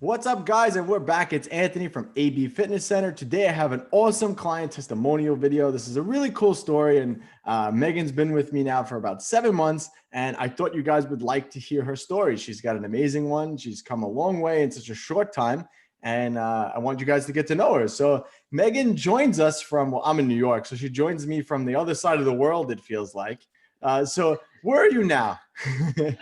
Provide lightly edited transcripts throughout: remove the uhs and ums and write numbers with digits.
What's up, guys? And we're back. It's Anthony from AB Fitness Center. Today, I have an awesome client testimonial video. This is a really cool story. And Megan's been with me now for about 7 months. And I thought you guys would like to hear her story. She's got an amazing one. She's come a long way in such a short time. And I want you guys to get to know her. So Megan joins us from, well, I'm in New York. So she joins me from the other side of the world, it feels like. So where are you now? Anthony,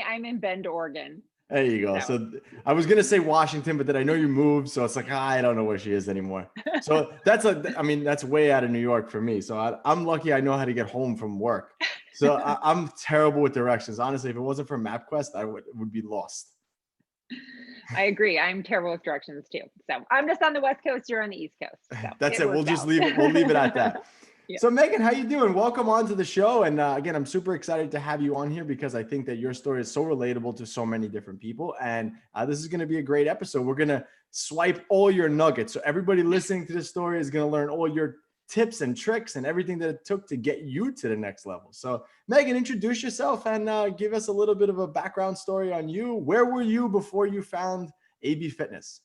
I'm in Bend, Oregon. There you go. So I was going to say Washington, but then I know you moved. So it's like, I don't know where she is anymore. So that's way out of New York for me. So I'm lucky I know how to get home from work. So I'm terrible with directions. Honestly, if it wasn't for MapQuest, I would be lost. I agree. I'm terrible with directions too. So I'm just on the West Coast. You're on the East Coast. So that's it. We'll just leave it. We'll leave it at that. Yeah. So Megan, how you doing? Welcome on to the show. And again, I'm super excited to have you on here because I think that your story is so relatable to so many different people. And this is going to be a great episode. We're going to swipe all your nuggets. So everybody listening to this story is going to learn all your tips and tricks and everything that it took to get you to the next level. So Megan, introduce yourself and give us a little bit of a background story on you. Where were you before you found AB Fitness?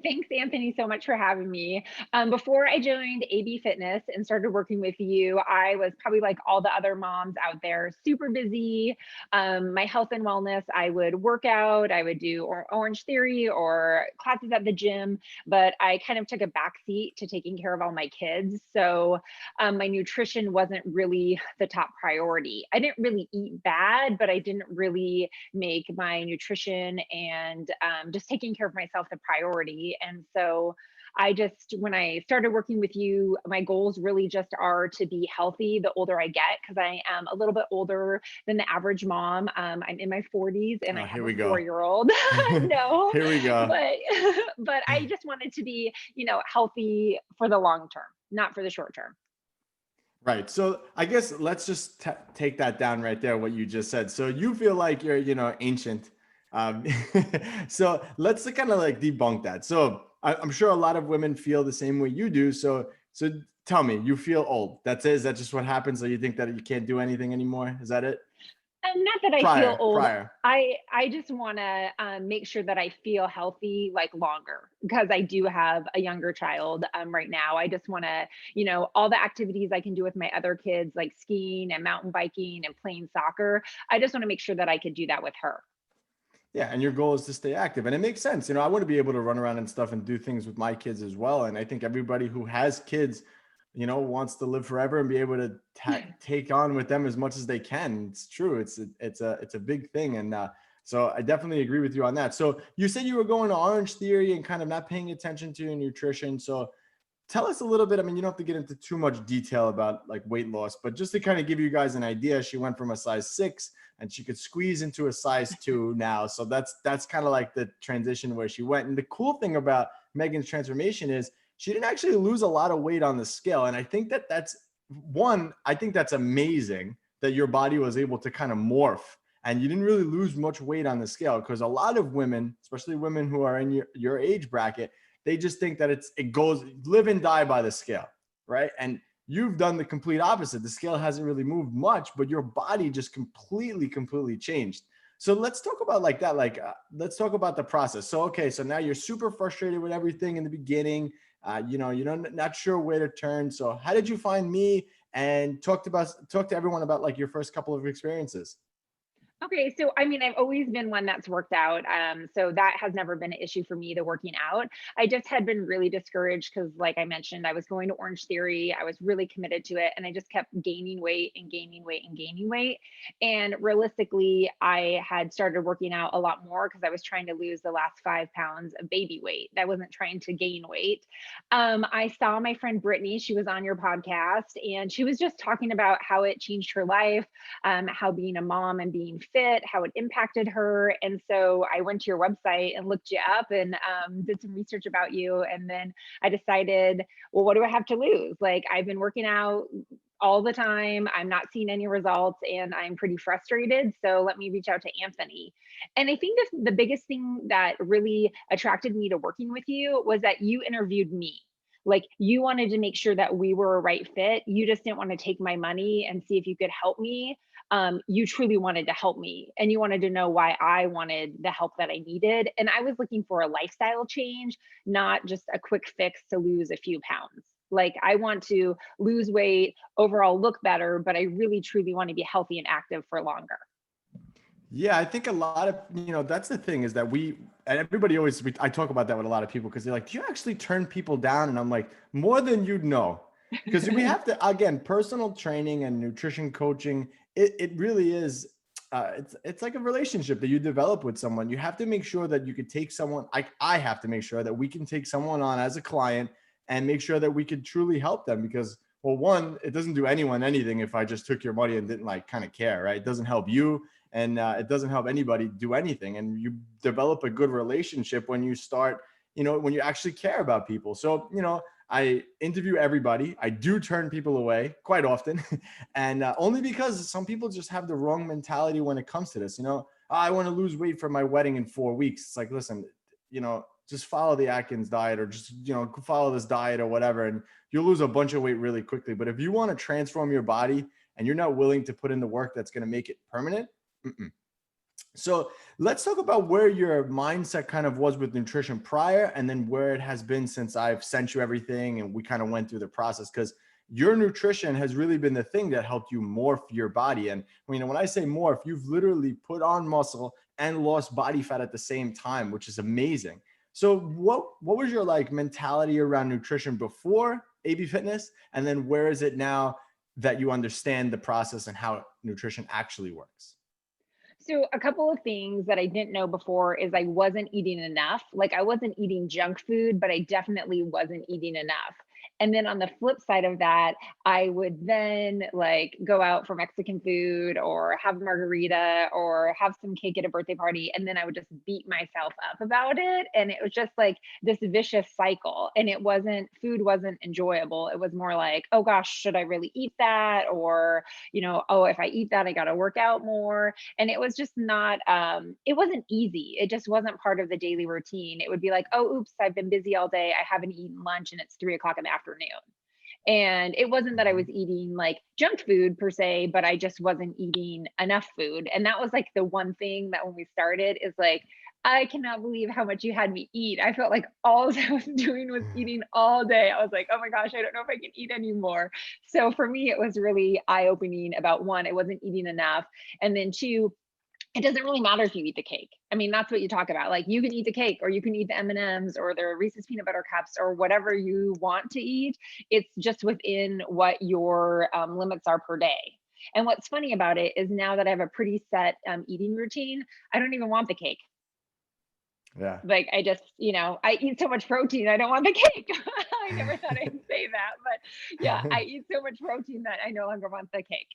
Thanks, Anthony, so much for having me. Before I joined AB Fitness and started working with you, I was probably like all the other moms out there, super busy. My health and wellness, I would work out, I would do Orange Theory or classes at the gym, but I kind of took a backseat to taking care of all my kids. So my nutrition wasn't really the top priority. I didn't really eat bad, but I didn't really make my nutrition and just taking care of myself the priority. And so when I started working with you, my goals really just are to be healthy the older I get, because I am a little bit older than the average mom. I'm in my 40s and I have a 4-year-old. No, here we go. But I just wanted to be, healthy for the long term, not for the short term. Right. So I guess let's just take that down right there, what you just said. So you feel like you're, ancient. So let's kind of like debunk that. So I'm sure a lot of women feel the same way you do. So tell me, you feel old. That's it. Is that just what happens? So you think that you can't do anything anymore? Is that it? Not that I feel old. I just want to make sure that I feel healthy like longer, because I do have a younger child right now. I just want to, all the activities I can do with my other kids, like skiing and mountain biking and playing soccer. I just want to make sure that I could do that with her. Yeah. And your goal is to stay active. And it makes sense. I want to be able to run around and stuff and do things with my kids as well. And I think everybody who has kids, wants to live forever and be able to take on with them as much as they can. It's true. It's a big thing. And so I definitely agree with you on that. So you said you were going to Orange Theory and kind of not paying attention to your nutrition. So tell us a little bit. I mean, you don't have to get into too much detail about like weight loss, but just to kind of give you guys an idea, she went from a size 6 and she could squeeze into a size 2 now. So that's kind of like the transition where she went. And the cool thing about Megan's transformation is she didn't actually lose a lot of weight on the scale. And I think that's amazing that your body was able to kind of morph and you didn't really lose much weight on the scale, because a lot of women, especially women who are in your age bracket, they just think that it goes live and die by the scale, right? And you've done the complete opposite. The scale hasn't really moved much, but your body just completely changed. So let's talk about like that. Let's talk about the process. So, okay. So now you're super frustrated with everything in the beginning. Not sure where to turn. So how did you find me, and talk to everyone about like your first couple of experiences? Okay. So, I mean, I've always been one that's worked out. So that has never been an issue for me, the working out. I just had been really discouraged because, like I mentioned, I was going to Orange Theory. I was really committed to it. And I just kept gaining weight and gaining weight and gaining weight. And realistically, I had started working out a lot more because I was trying to lose the last 5 pounds of baby weight. I wasn't trying to gain weight. I saw my friend Brittany. She was on your podcast and she was just talking about how it changed her life, how being a mom and being fit, how it impacted her. And so I went to your website and looked you up and did some research about you. And then I decided, well, what do I have to lose? Like, I've been working out all the time. I'm not seeing any results and I'm pretty frustrated. So let me reach out to Anthony. And I think the biggest thing that really attracted me to working with you was that you interviewed me. Like, you wanted to make sure that we were a right fit. You just didn't want to take my money and see if you could help me. you truly wanted to help me and you wanted to know why I wanted the help that I needed. And I was looking for a lifestyle change, not just a quick fix to lose a few pounds. Like, I want to lose weight, overall look better, but I really truly want to be healthy and active for longer. Yeah, I think a lot of, that's the thing is that and everybody always, I talk about that with a lot of people because they're like, do you actually turn people down? And I'm like, more than you'd know. Because we have to, again, personal training and nutrition coaching, it really is, it's like a relationship that you develop with someone. You have to make sure that you could take someone, I have to make sure that we can take someone on as a client and make sure that we could truly help them because, well, one, it doesn't do anyone anything if I just took your money and didn't like kind of care, right? It doesn't help you and it doesn't help anybody do anything. And you develop a good relationship when you start, when you actually care about people. So, I interview everybody. I do turn people away quite often. And only because some people just have the wrong mentality when it comes to this. I want to lose weight for my wedding in 4 weeks. It's like, listen, just follow the Atkins diet or just, follow this diet or whatever. And you'll lose a bunch of weight really quickly. But if you want to transform your body and you're not willing to put in the work that's going to make it permanent, mm-mm. So let's talk about where your mindset kind of was with nutrition prior and then where it has been since I've sent you everything and we kind of went through the process because your nutrition has really been the thing that helped you morph your body. And when I say morph, you've literally put on muscle and lost body fat at the same time, which is amazing. So what was your like mentality around nutrition before AB Fitness? And then where is it now that you understand the process and how nutrition actually works? So a couple of things that I didn't know before is I wasn't eating enough. Like, I wasn't eating junk food, but I definitely wasn't eating enough. And then on the flip side of that, I would then like go out for Mexican food or have a margarita or have some cake at a birthday party. And then I would just beat myself up about it. And it was just like this vicious cycle. And food wasn't enjoyable. It was more like, oh gosh, should I really eat that? Or, oh, if I eat that, I got to work out more. And it was just not, it wasn't easy. It just wasn't part of the daily routine. It would be like, oh, oops, I've been busy all day. I haven't eaten lunch and it's 3 o'clock in the afternoon. And it wasn't that I was eating like junk food per se, but I just wasn't eating enough food. And that was like the one thing that when we started is like, I cannot believe how much you had me eat. I felt like all I was doing was eating all day. I was like, oh my gosh, I don't know if I can eat anymore. So for me, it was really eye opening about one, I wasn't eating enough. And then two, it doesn't really matter if you eat the cake. I mean, that's what you talk about. Like, you can eat the cake or you can eat the M&Ms or the Reese's peanut butter cups or whatever you want to eat. It's just within what your limits are per day. And what's funny about it is now that I have a pretty set eating routine, I don't even want the cake. Yeah. Like, I just, I eat so much protein, I don't want the cake. I never thought I'd say that, but yeah, I eat so much protein that I no longer want the cake.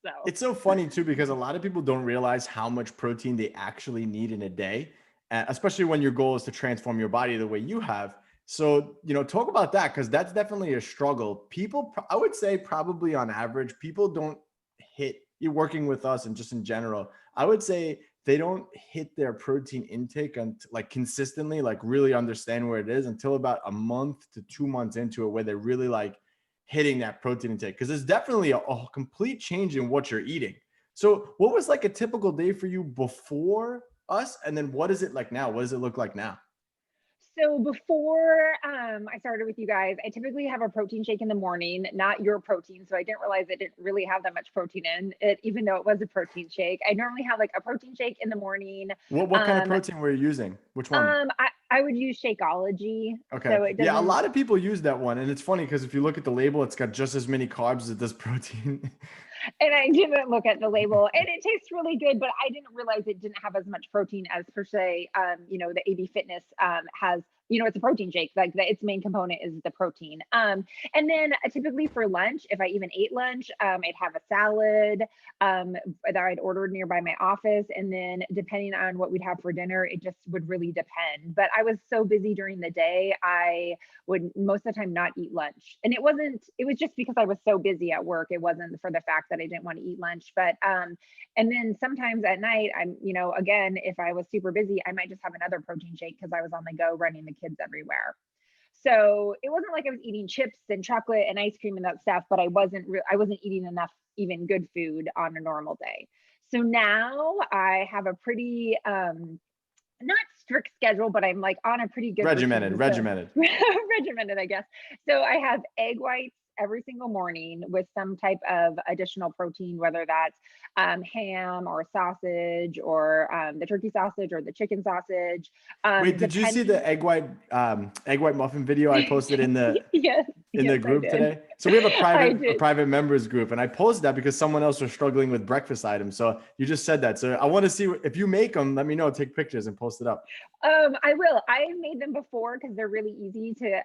So It's so funny too, because a lot of people don't realize how much protein they actually need in a day, especially when your goal is to transform your body the way you have. So, talk about that because that's definitely a struggle. People, I would say probably on average, people don't hit, you're working with us and just in general, I would say they don't hit their protein intake and like consistently, like really understand where it is until about a month to 2 months into it, where they're really like hitting that protein intake. Cause there's definitely a complete change in what you're eating. So what was like a typical day for you before us? And then what is it like now? What does it look like now? So before I started with you guys, I typically have a protein shake in the morning, not your protein. So I didn't realize it didn't really have that much protein in it, even though it was a protein shake. I normally have like a protein shake in the morning. What kind of Um, protein were you using? Which one? I would use Shakeology. Okay. So it Yeah, a doesn't, lot of people use that one. And it's funny because if you look at the label, it's got just as many carbs as it does protein. and I didn't look at the label and it tastes really good, but I didn't realize it didn't have as much protein as per se, the AB Fitness has, it's a protein shake. Like its main component is the protein. And then typically for lunch, if I even ate lunch, I'd have a salad that I'd ordered nearby my office. And then depending on what we'd have for dinner, it just would really depend. But I was so busy during the day, I would most of the time not eat lunch. And it was just because I was so busy at work. It wasn't for the fact that I didn't want to eat lunch. But and then sometimes at night, I'm, again, if I was super busy, I might just have another protein shake because I was on the go running the kids everywhere. So it wasn't like I was eating chips and chocolate and ice cream and that stuff, but I wasn't eating enough even good food on a normal day. So now I have a pretty not strict schedule, but I'm like on a pretty good Regimented, routine. So regimented. regimented, I guess. So I have egg whites every single morning with some type of additional protein, whether that's ham or sausage or the turkey sausage or the chicken sausage. Wait, did you see the Depending. egg white muffin video I posted in the Yes, in the yes, I group did. today? So we have I a did. private members group, and I posted that because someone else was struggling with breakfast items. So you just said that. So I want to see if you make them. Let me know. Take pictures and post it up. I will. I've made them before because they're really easy to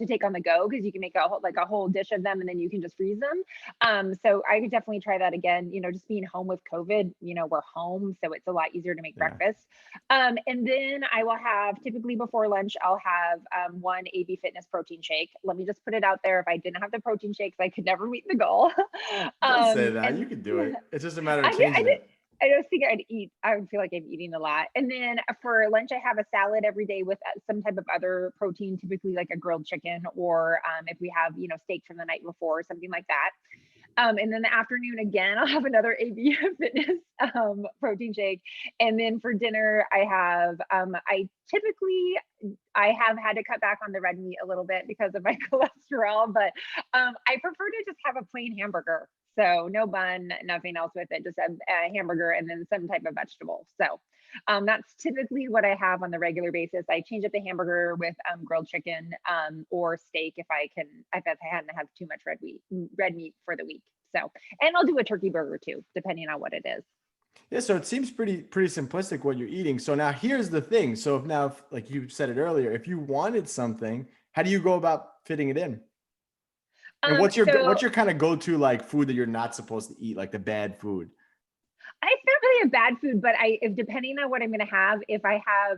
take on the go because you can make a whole dish of them and then you can just freeze them. So I could definitely try that again. Just being home with COVID, we're home, so it's a lot easier to make Yeah. breakfast. And then I will have typically before lunch, I'll have one AB Fitness protein shake. Let me just put it out there. If I didn't have the protein shakes, I could never meet the goal. Don't say that. You And could do it. It's just a matter of I changing did. it. I just think I would feel like I'm eating a lot. And then for lunch, I have a salad every day with some type of other protein, typically like a grilled chicken, or if we have, steak from the night before, something like that. And then the afternoon again, I'll have another AB Fitness protein shake. And then for dinner, I have had to cut back on the red meat a little bit because of my cholesterol, but I prefer to just have a plain hamburger. So no bun, nothing else with it, just a hamburger and then some type of vegetable. So that's typically what I have on the regular basis. I change up the hamburger with grilled chicken or steak if I hadn't have too much red meat for the week. So, and I'll do a turkey burger too, depending on what it is. Yeah, so it seems pretty simplistic what you're eating. So now here's the thing. So if now, like you said it earlier, if you wanted something, how do you go about fitting it in? And So what's your kind of go-to like food that you're not supposed to eat, like the bad food? it's not really a bad food, but if depending on what I'm going to have, if I have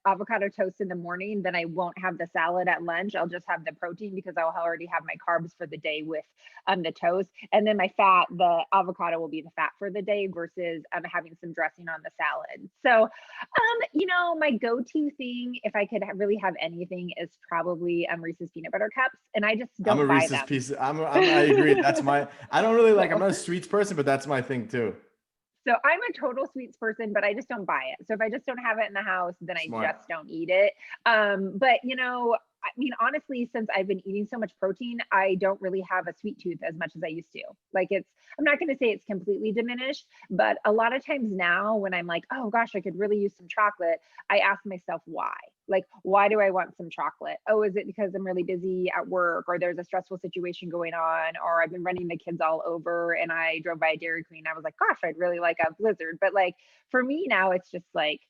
avocado toast in the morning, then I won't have the salad at lunch. I'll just have the protein because I'll already have my carbs for the day with the toast, and then the avocado will be the fat for the day versus having some dressing on the salad. So, my go-to thing, if I could really have anything, is probably Reese's peanut butter cups, and I just I'm a don't buy Reese's them. piece. I agree. I don't really like, I'm not a sweets person, but that's my thing too. So I'm a total sweets person, but I just don't buy it. So if I just don't have it in the house, then I Smart. just don't eat it. But I mean, honestly, since I've been eating so much protein, I don't really have a sweet tooth as much as I used to. Like I'm not going to say it's completely diminished, but a lot of times now when I'm like, oh gosh, I could really use some chocolate, I ask myself why. Like, why do I want some chocolate? Oh, is it because I'm really busy at work or there's a stressful situation going on, or I've been running the kids all over and I drove by a Dairy Queen. I was like, gosh, I'd really like a Blizzard. But like for me now, it's just like,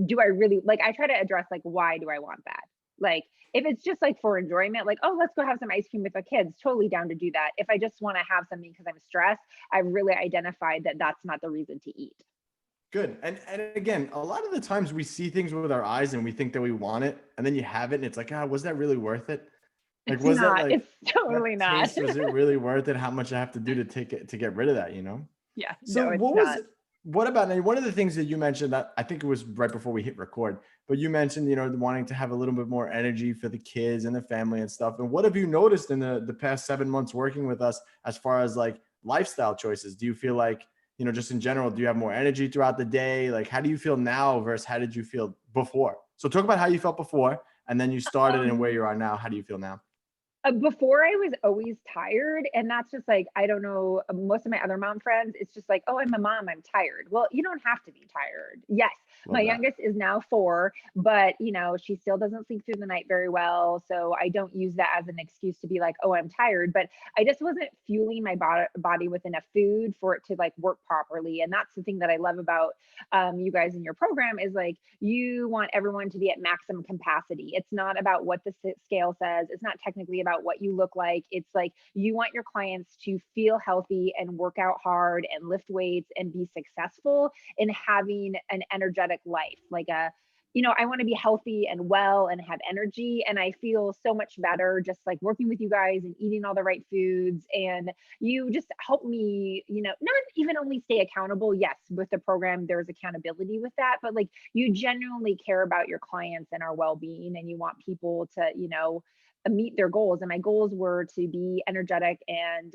do I really like, I try to address like, why do I want that? Like, if it's just like for enjoyment, like, oh, let's go have some ice cream with the kids, totally down to do that. If I just want to have something because I'm stressed, I've really identified that that's not the reason to eat. Good. And again, a lot of the times we see things with our eyes and we think that we want it, and then you have it and it's like, was that really worth it? Like, It's was that not, like it's totally that not. taste, was it really worth it? How much I have to do to take it to get rid of that, you know? Yeah, So no, it's not. what about now? One of the things that you mentioned that I think it was right before we hit record, but you mentioned, wanting to have a little bit more energy for the kids and the family and stuff. And what have you noticed in the past 7 months working with us as far as like lifestyle choices? Do you feel like, just in general, do you have more energy throughout the day? Like, how do you feel now versus how did you feel before? So talk about how you felt before and then you started and where Um, you are now. How do you feel now? Before I was always tired, and that's just like, I don't know, most of my other mom friends, it's just like, oh, I'm a mom, I'm tired. Well, you don't have to be tired. Yes, my Love that. youngest is now 4, but she still doesn't sleep through the night very well, so I don't use that as an excuse to be like, oh, I'm tired. But I just wasn't fueling my body with enough food for it to like work properly. And that's the thing that I love about you guys in your program, is like, you want everyone to be at maximum capacity. It's not about what the scale says. It's not technically about what you look like. It's like, you want your clients to feel healthy and work out hard and lift weights and be successful in having an energetic life, like I want to be healthy and well and have energy. And I feel so much better just like working with you guys and eating all the right foods. And you just help me, not even only stay accountable. Yes, with the program, there's accountability with that, but like you genuinely care about your clients and our well being, and you want people to, meet their goals. And my goals were to be energetic and,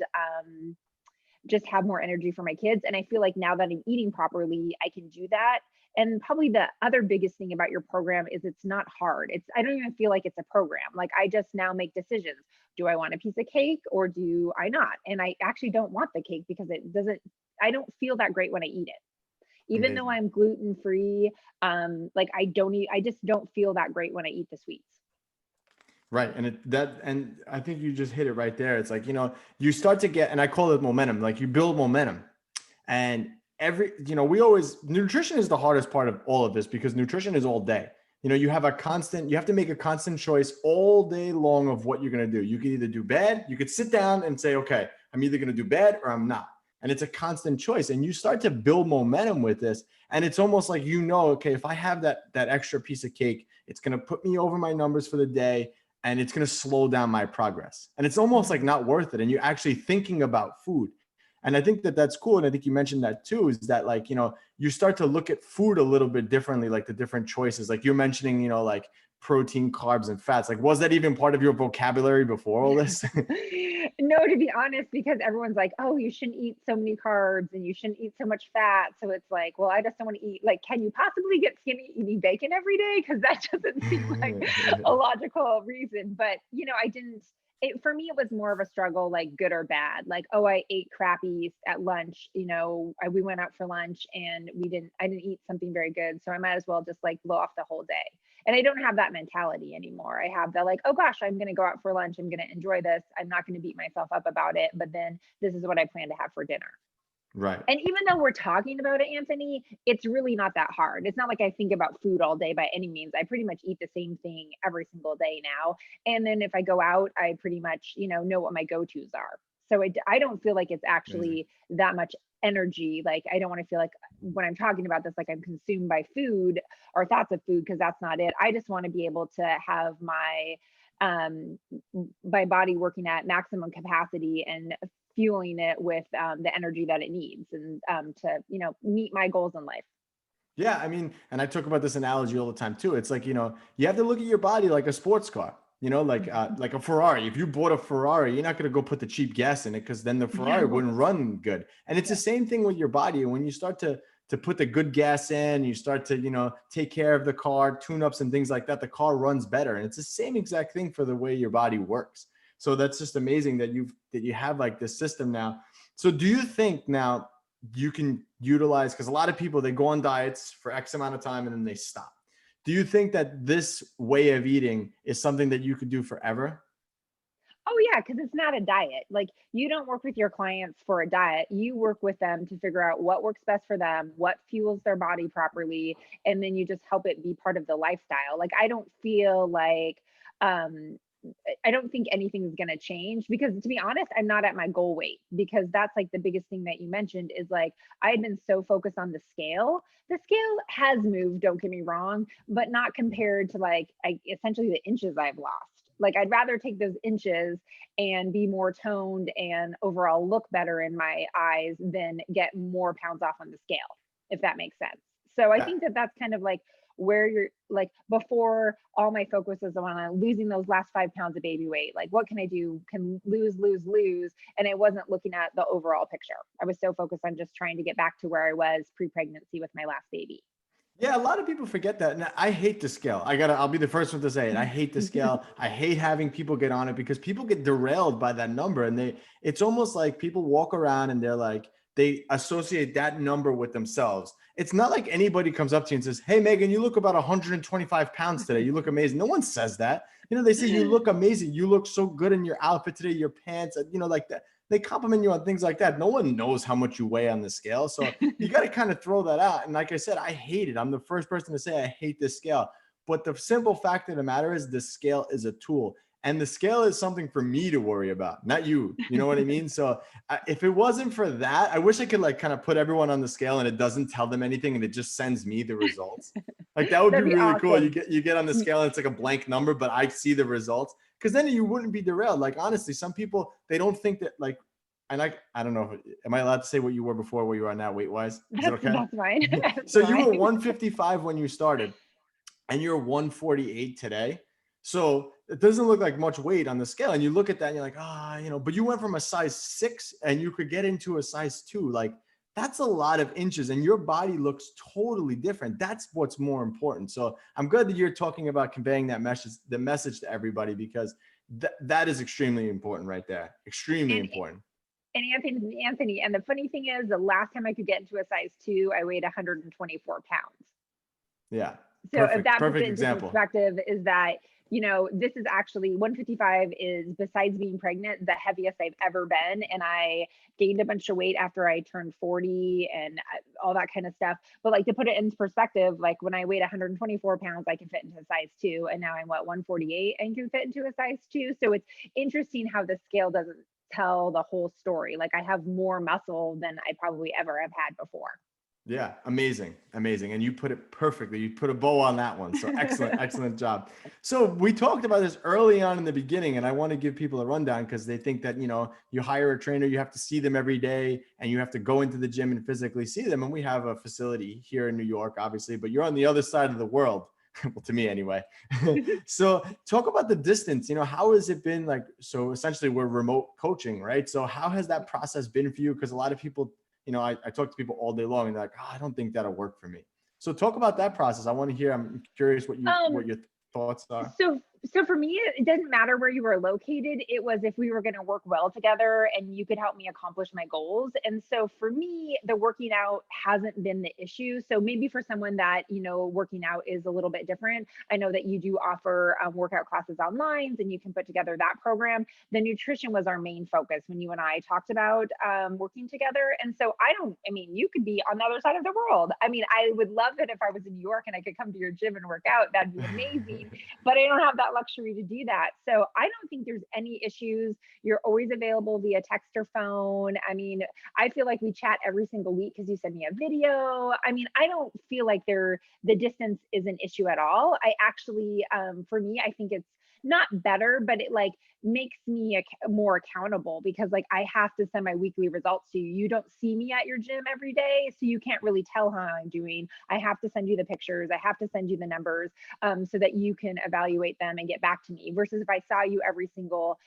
just have more energy for my kids. And I feel like now that I'm eating properly, I can do that. And probably the other biggest thing about your program is it's not hard. I don't even feel like it's a program. Like I just now make decisions. Do I want a piece of cake or do I not? And I actually don't want the cake because I don't feel that great when I eat it. Even though Amazing. I'm gluten free, like I just don't feel that great when I eat the sweets. Right. And I think you just hit it right there. It's like, you start to get, and I call it momentum, like you build momentum. And nutrition is the hardest part of all of this because nutrition is all day. You have to make a constant choice all day long of what you're going to do. You can either do bad, you could sit down and say, okay, I'm either going to do bad or I'm not. And it's a constant choice. And you start to build momentum with this. And it's almost like, okay, if I have that extra piece of cake, it's going to put me over my numbers for the day and it's going to slow down my progress. And it's almost like not worth it. And you're actually thinking about food. And I think that that's cool. And I think you mentioned that too, is that like, you start to look at food a little bit differently, like the different choices, like you're mentioning, like protein, carbs, and fats. Like, was that even part of your vocabulary before all this? No, to be honest, because everyone's like, oh, you shouldn't eat so many carbs and you shouldn't eat so much fat. So it's like, well, I just don't want to eat. Like, can you possibly get skinny eating bacon every day? Because that doesn't seem like a logical reason. But, I didn't. For me, it was more of a struggle, like good or bad. Like, oh, I ate crappy at lunch. We went out for lunch and I didn't eat something very good. So I might as well just like blow off the whole day. And I don't have that mentality anymore. I have that like, oh gosh, I'm going to go out for lunch. I'm going to enjoy this. I'm not going to beat myself up about it. But then this is what I plan to have for dinner. Right. And even though we're talking about it, Anthony, it's really not that hard. It's not like I think about food all day by any means. I pretty much eat the same thing every single day now. And then if I go out, I pretty much, know what my go-tos are. So I don't feel like it's Amazing. actually that much energy. Like I don't want to feel like when I'm talking about this, like I'm consumed by food or thoughts of food, because that's not it. I just want to be able to have um my body working at maximum capacity and fueling it with the energy that it needs, and to meet my goals in life. Yeah, I mean, and I talk about this analogy all the time too. It's like, you have to look at your body like a sports car, like a Ferrari. If you bought a Ferrari, you're not going to go put the cheap gas in it because then the Ferrari No. wouldn't run good. And it's the same thing with your body. And when you start to put the good gas in, you start to, take care of the car, tune-ups and things like that, the car runs better. And it's the same exact thing for the way your body works. So that's just amazing that you have like this system now. So do you think now you can utilize, because a lot of people, they go on diets for X amount of time and then they stop. Do you think that this way of eating is something that you could do forever? Oh yeah, because it's not a diet. Like you don't work with your clients for a diet. You work with them to figure out what works best for them, what fuels their body properly, and then you just help it be part of the lifestyle. Like I don't feel like um I don't think anything's going to change, because to be honest, I'm not at my goal weight, because that's like the biggest thing that you mentioned is like I had been so focused on the scale. The scale has moved, don't get me wrong, but not compared to like essentially the inches I've lost. Like I'd rather take those inches and be more toned and overall look better in my eyes than get more pounds off on the scale, if that makes sense. So I Yeah. think that that's kind of like where you're like, before all my focus was on losing those last 5 pounds of baby weight. Like, what can I do? Can lose. And I wasn't looking at the overall picture. I was so focused on just trying to get back to where I was pre-pregnancy with my last baby. Yeah, a lot of people forget that. And I hate the scale. I'll be the first one to say it. I hate the scale. I hate having people get on it because people get derailed by that number. And it's almost like people walk around and they associate that number with themselves. It's not like anybody comes up to you and says, "Hey, Megan, you look about 125 pounds today. You look amazing." No one says that. They say you look amazing. You look so good in your outfit today, your pants, like that. They compliment you on things like that. No one knows how much you weigh on the scale. So you got to kind of throw that out. And like I said, I hate it. I'm the first person to say I hate this scale. But the simple fact of the matter is the scale is a tool. And the scale is something for me to worry about, not you. You know what I mean? So if it wasn't for that, I wish I could like kind of put everyone on the scale and it doesn't tell them anything and it just sends me the results. Like that would be That'd be really cool. awesome. You get on the scale and it's like a blank number, but I see the results, because then you wouldn't be derailed. Like honestly, some people, they don't think that like, and I don't know, am I allowed to say what you were before, where you are now weight wise? Is it okay? That's fine. That's So you were fine. 155 when you started and you're 148 today. So it doesn't look like much weight on the scale. And you look at that and you're like, you know, but you went from a size 6 and you could get into a size 2. Like that's a lot of inches and your body looks totally different. That's what's more important. So I'm glad that you're talking about conveying that message, the message to everybody, because that is extremely important right there. Extremely And important. and Anthony, and the funny thing is, the last time I could get into a size 2, I weighed 124 pounds. Yeah. So if Perfect. that puts Perfect it into example. perspective, is that, you know, this is actually 155 is, besides being pregnant, the heaviest I've ever been. And I gained a bunch of weight after I turned 40 and all that kind of stuff. But like, to put it into perspective, like when I weighed 124 pounds, I can fit into a size 2. And now I'm 148 and can fit into a size 2. So it's interesting how the scale doesn't tell the whole story. Like I have more muscle than I probably ever have had before. Yeah, amazing, amazing. And you put it perfectly. You put a bow on that one. So excellent, excellent job. So we talked about this early on in the beginning, and I want to give people a rundown because they think that, you know, you hire a trainer, you have to see them every day and you have to go into the gym and physically see them. And we have a facility here in New York, obviously, but you're on the other side of the world. Well, to me anyway. So talk about the distance, you know, how has it been like? So essentially we're remote coaching, right? So how has that process been for you? Because a lot of people, you know, I talk to people all day long and they're like, I don't think that'll work for me. So talk about that process. I want to hear, I'm curious what Um, your thoughts are. so for me, it didn't matter where you were located. It was if we were going to work well together and you could help me accomplish my goals. And so for me, the working out hasn't been the issue. So maybe for someone that, you know, working out is a little bit different. I know that you do offer workout classes online and you can put together that program. The nutrition was our main focus when you and I talked about working together. And so I mean, you could be on the other side of the world. I mean, I would love it if I was in New York and I could come to your gym and work out. That'd be amazing. But I don't have that luxury to do that. So I don't think there's any issues. You're always available via text or phone. I mean, I feel like we chat every single week because you send me a video. I mean, I don't feel like the distance is an issue at all. I actually, for me, I think it's not better, but it like makes me more accountable because like I have to send my weekly results to you. You don't see me at your gym every day, so you can't really tell how I'm doing. I have to send you the pictures. I have to send you the numbers so that you can evaluate them and get back to me. Versus if I saw you every single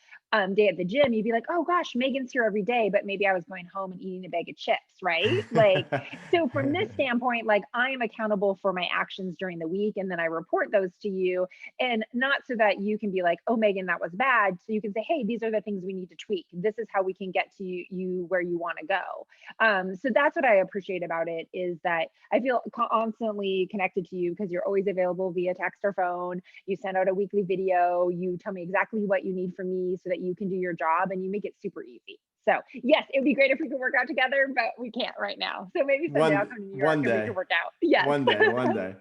day at the gym, you'd be like, oh gosh, Megan's here every day, but maybe I was going home and eating a bag of chips, right? Like, so from this standpoint, like I am accountable for my actions during the week and then I report those to you, and not so that you can be like, oh, Megan, that was bad. So you can say, hey, these are the things we need to tweak. This is how we can get to you where you want to go. So that's what I appreciate about it, is that I feel constantly connected to you because you're always available via text or phone. You send out a weekly video. You tell me exactly what you need from me so that you can do your job, and you make it super easy. So yes, it would be great if we could work out together, but we can't right now. So maybe someday I'll come to New York one and we can day, work out. Yes. one day.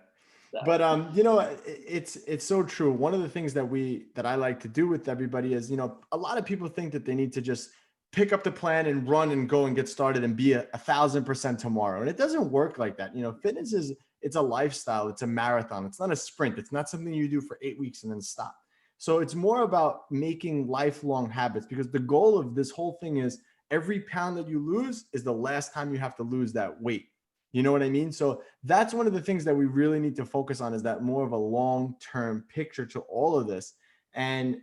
So. But you know, it's so true. One of the things that I like to do with everybody is, you know, a lot of people think that they need to just pick up the plan and run and go and get started and be 1,000% tomorrow. And it doesn't work like that. You know, fitness it's a lifestyle. It's a marathon. It's not a sprint. It's not something you do for 8 weeks and then stop. So it's more about making lifelong habits, because the goal of this whole thing is every pound that you lose is the last time you have to lose that weight. You know what I mean? So that's one of the things that we really need to focus on, is that more of a long-term picture to all of this. And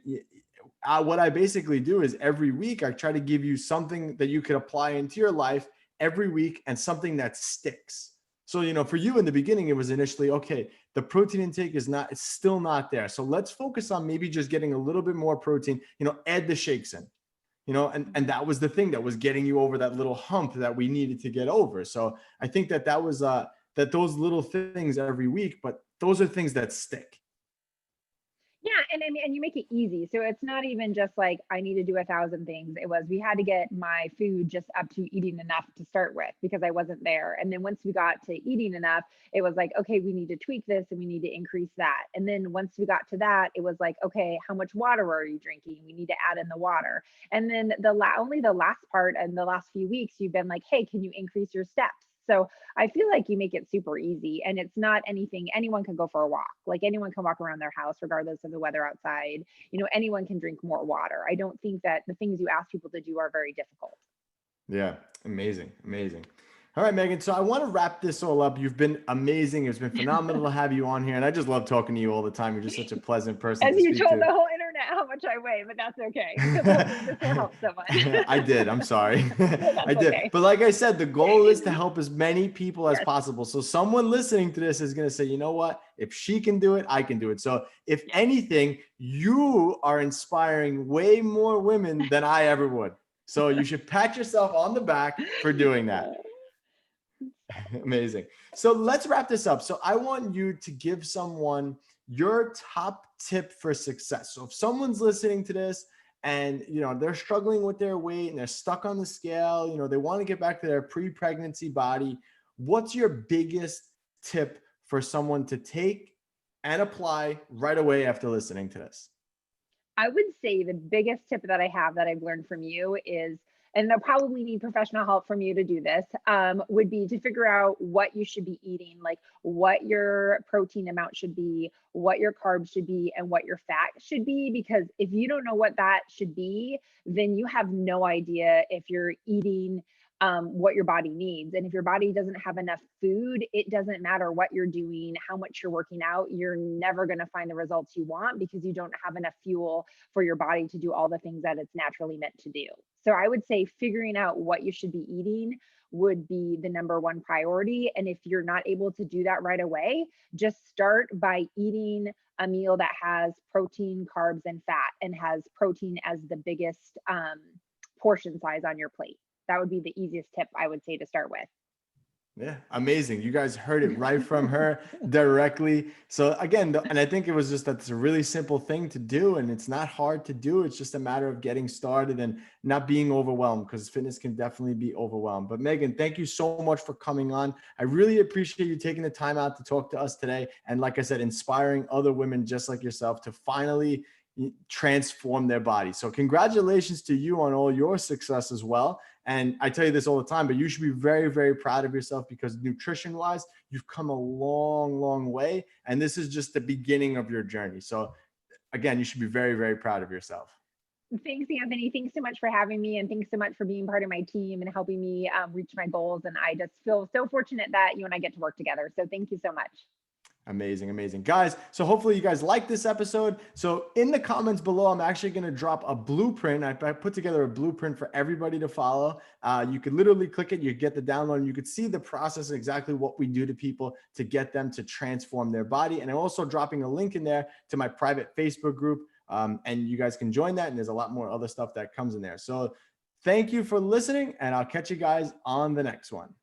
what I basically do is every week I try to give you something that you could apply into your life every week, and something that sticks. So, you know, for you in the beginning, it was initially, okay, the protein intake it's still not there. So let's focus on maybe just getting a little bit more protein, you know, add the shakes in. You know, and that was the thing that was getting you over that little hump that we needed to get over. So I think that was that those little things every week, but those are things that stick. Yeah, and I mean, and you make it easy. So it's not even just like I need to do 1,000 things. It was we had to get my food just up to eating enough to start with because I wasn't there. And then once we got to eating enough, it was like, okay, we need to tweak this and we need to increase that. And then once we got to that, it was like, okay, how much water are you drinking? We need to add in the water. And then only the last part and the last few weeks, you've been like, hey, can you increase your steps? So I feel like you make it super easy and it's not anything, anyone can go for a walk. Like anyone can walk around their house, regardless of the weather outside. You know, anyone can drink more water. I don't think that the things you ask people to do are very difficult. Yeah. Amazing. Amazing. All right, Meghan. So I want to wrap this all up. You've been amazing. It's been phenomenal to have you on here. And I just love talking to you all the time. You're just such a pleasant person As to you speak told to. the whole internet how much I weigh, but that's okay because hopefully this will help someone. I did. I'm sorry. I That's did. okay. But like I said, the goal is to help as many people as Yes. possible. So someone listening to this is going to say, you know what? If she can do it, I can do it. So if anything, you are inspiring way more women than I ever would. So you should pat yourself on the back for doing that. Amazing. So let's wrap this up. So I want you to give someone your top tip for success. So if someone's listening to this and they're struggling with their weight and they're stuck on the scale, they want to get back to their pre-pregnancy body, what's your biggest tip for someone to take and apply right away after listening to this? I would say the biggest tip that I have that I've learned from you is, and they'll probably need professional help from you to do this, would be to figure out what you should be eating, like what your protein amount should be, what your carbs should be, and what your fat should be. Because if you don't know what that should be, then you have no idea if you're eating what your body needs. And if your body doesn't have enough food, it doesn't matter what you're doing, how much you're working out, you're never going to find the results you want because you don't have enough fuel for your body to do all the things that it's naturally meant to do. So I would say figuring out what you should be eating would be the number one priority. And if you're not able to do that right away, just start by eating a meal that has protein, carbs, and fat, and has protein as the biggest portion size on your plate. That would be the easiest tip I would say to start with. Yeah, amazing. You guys heard it right from her directly. So again, and I think it was just that's a really simple thing to do and it's not hard to do. It's just a matter of getting started and not being overwhelmed because fitness can definitely be overwhelmed. But Meghan, thank you so much for coming on. I really appreciate you taking the time out to talk to us today. And like I said, inspiring other women just like yourself to finally transform their body. So congratulations to you on all your success as well. And I tell you this all the time, but you should be very, very proud of yourself because nutrition wise, you've come a long, long way. And this is just the beginning of your journey. So again, you should be very, very proud of yourself. Thanks, Anthony. Thanks so much for having me. And thanks so much for being part of my team and helping me reach my goals. And I just feel so fortunate that you and I get to work together. So thank you so much. Amazing, amazing. Guys, so hopefully you guys like this episode. So in the comments below, I'm actually going to drop a blueprint. I put together a blueprint for everybody to follow. You could literally click it, you get the download, and you could see the process, exactly what we do to people to get them to transform their body. And I'm also dropping a link in there to my private Facebook group. And you guys can join that. And there's a lot more other stuff that comes in there. So thank you for listening, and I'll catch you guys on the next one.